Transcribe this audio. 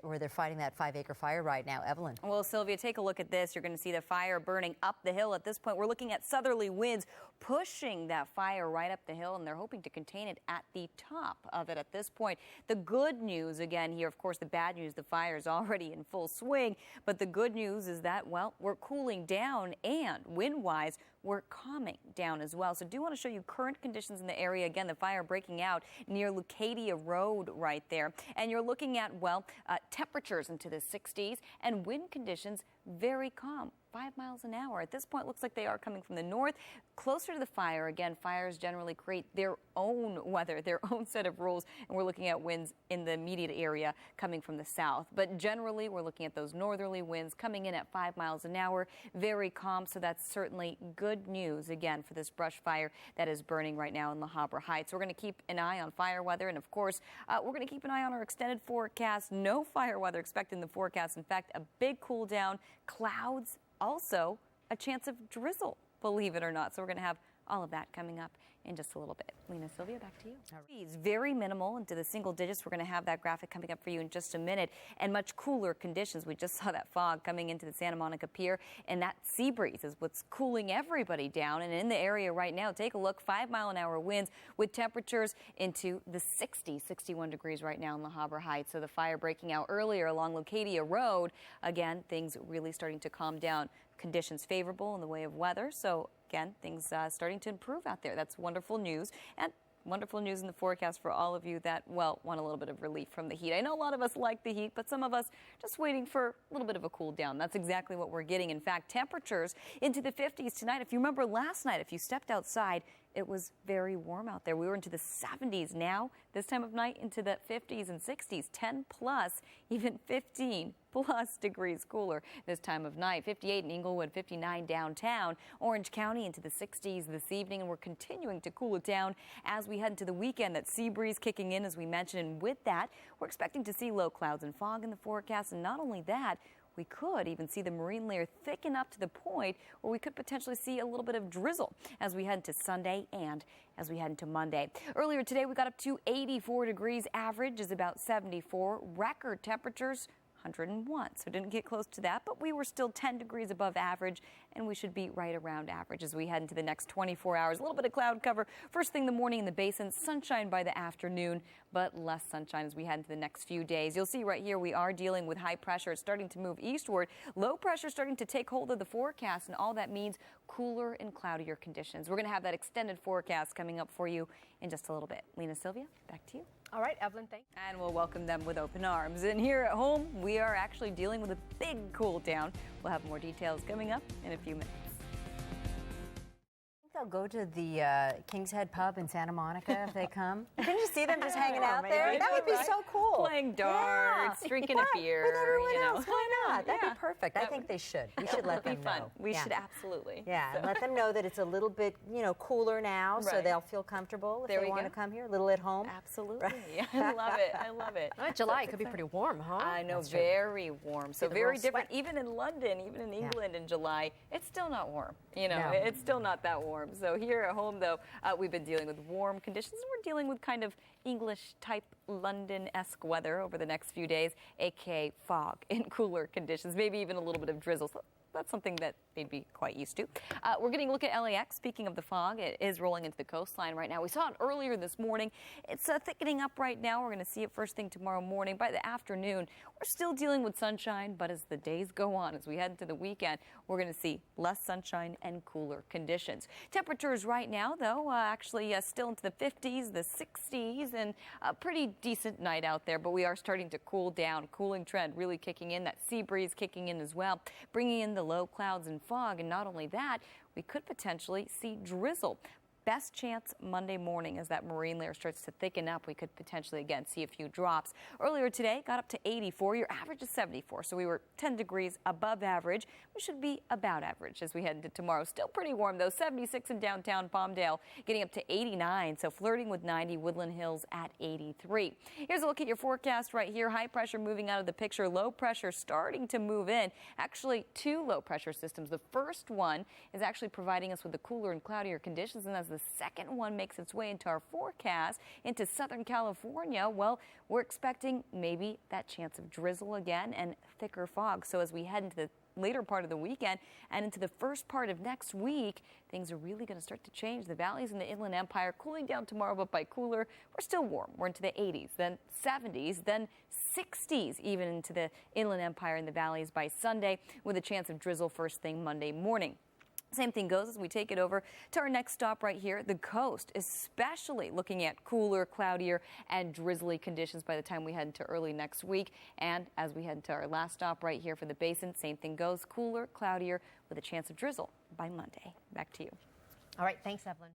where they're fighting that 5-acre fire right now. Evelyn. Well, Sylvia, take a look at this. You're going to see the fire burning up the hill. At this point, we're looking at southerly winds pushing that fire right up the hill, and they're hoping to contain it at the top of it at this point. The good news, again, here, of course, the bad news, the fire is already in full swing, but the good news is that, well, we're cooling down, and wind-wise, we're calming down as well. So do want to show you current conditions in the area. Again, the fire breaking out near Leucadia Road right there. And you're looking at, well, temperatures into the 60s and wind conditions very calm. 5 miles an hour. At this point, looks like they are coming from the north, closer to the fire. Again, fires generally create their own weather, their own set of rules, and we're looking at winds in the immediate area coming from the south. But generally, we're looking at those northerly winds coming in at 5 miles an hour, very calm, so that's certainly good news, again, for this brush fire that is burning right now in La Habra Heights. We're going to keep an eye on fire weather, and of course, we're going to keep an eye on our extended forecast. No fire weather expected in the forecast. In fact, a big cool down, clouds, also a chance of drizzle, believe it or not. So we're going to have all of that coming up in just a little bit. Lena, Sylvia, back to you. It's very minimal into the single digits. We're going to have that graphic coming up for you in just a minute, and much cooler conditions. We just saw that fog coming into the Santa Monica Pier, and that sea breeze is what's cooling everybody down. And in the area right now, take a look, 5-mile-an-hour winds with temperatures into the 60s, 61 degrees right now in La Habra Heights. So the fire breaking out earlier along Leucadia Road. Again, things really starting to calm down. Conditions favorable in the way of weather. So again, things starting to improve out there. That's wonderful news. And wonderful news in the forecast for all of you that, well, want a little bit of relief from the heat. I know a lot of us like the heat, but some of us just waiting for a little bit of a cool down. That's exactly what we're getting. In fact, temperatures into the 50s tonight. If you remember last night, if you stepped outside, it was very warm out there. We were into the 70s. Now, this time of night, into the 50s and 60s, 10 plus, even 15 plus degrees cooler this time of night. 58 in Inglewood, 59 downtown. Orange County into the 60s this evening, and we're continuing to cool it down as we head into the weekend. That sea breeze kicking in, as we mentioned, and with that, we're expecting to see low clouds and fog in the forecast. And not only that, we could even see the marine layer thicken up to the point where we could potentially see a little bit of drizzle as we head into Sunday and as we head into Monday. Earlier today, we got up to 84 degrees. Average is about 74. Record temperatures 101, so didn't get close to that, but we were still 10 degrees above average, and we should be right around average as we head into the next 24 hours. A little bit of cloud cover first thing in the morning in the basin, sunshine by the afternoon, but less sunshine as we head into the next few days. You'll see right here we are dealing with high pressure. It's starting to move eastward. Low pressure starting to take hold of the forecast, and all that means cooler and cloudier conditions. We're going to have that extended forecast coming up for you in just a little bit. Lena, Sylvia, back to you. All right, Evelyn, thanks. And we'll welcome them with open arms. And here at home, we are actually dealing with a big cool down. We'll have more details coming up in a few minutes. They'll go to the King's Head pub in Santa Monica if they come. Couldn't you see them just hanging out there? That would be so cool. Playing darts, drinking a beer. With everyone you know. else, why not? That'd be perfect. I think they should. We should let them know. We should absolutely. Yeah, and let them know that it's a little bit, cooler now, so they'll feel comfortable if they want to come here, a little at home. Absolutely. I love it. I love it. July could be pretty warm, huh? I know, very warm. So very different. Even in London, even in England in July, it's still not warm. It's still not that warm. So here at home, though, we've been dealing with warm conditions. We're dealing with kind of English-type London-esque weather over the next few days, a.k.a. fog and cooler conditions, maybe even a little bit of drizzle. So that's something that they'd be quite used to. We're getting a look at LAX. Speaking of the fog, it is rolling into the coastline right now. We saw it earlier this morning. It's thickening up right now. We're going to see it first thing tomorrow morning. By the afternoon, we're still dealing with sunshine, but as the days go on, as we head into the weekend, we're going to see less sunshine and cooler conditions. Temperatures right now, though, actually still into the 50s, the 60s, and a pretty decent night out there, but we are starting to cool down. Cooling trend really kicking in. That sea breeze kicking in as well, bringing in the low clouds and fog. And not only that, we could potentially see drizzle. Best chance Monday morning as that marine layer starts to thicken up. We could potentially, again, see a few drops. Earlier today, got up to 84. Your average is 74, so we were 10 degrees above average. We should be about average as we head into tomorrow. Still pretty warm, though. 76 in downtown Palmdale, getting up to 89, so flirting with 90. Woodland Hills at 83. Here's a look at your forecast right here. High pressure moving out of the picture. Low pressure starting to move in. Actually, two low pressure systems. The first one is actually providing us with the cooler and cloudier conditions, and that's the second one makes its way into our forecast into Southern California, well, we're expecting maybe that chance of drizzle again and thicker fog. So as we head into the later part of the weekend and into the first part of next week, things are really going to start to change. The valleys in the Inland Empire cooling down tomorrow, but by cooler, we're still warm. We're into the 80s, then 70s, then 60s, even into the Inland Empire and the valleys by Sunday, with a chance of drizzle first thing Monday morning. Same thing goes as we take it over to our next stop right here, the coast, especially looking at cooler, cloudier, and drizzly conditions by the time we head into early next week. And as we head to our last stop right here for the basin, same thing goes, cooler, cloudier, with a chance of drizzle by Monday. Back to you. All right, thanks, Evelyn.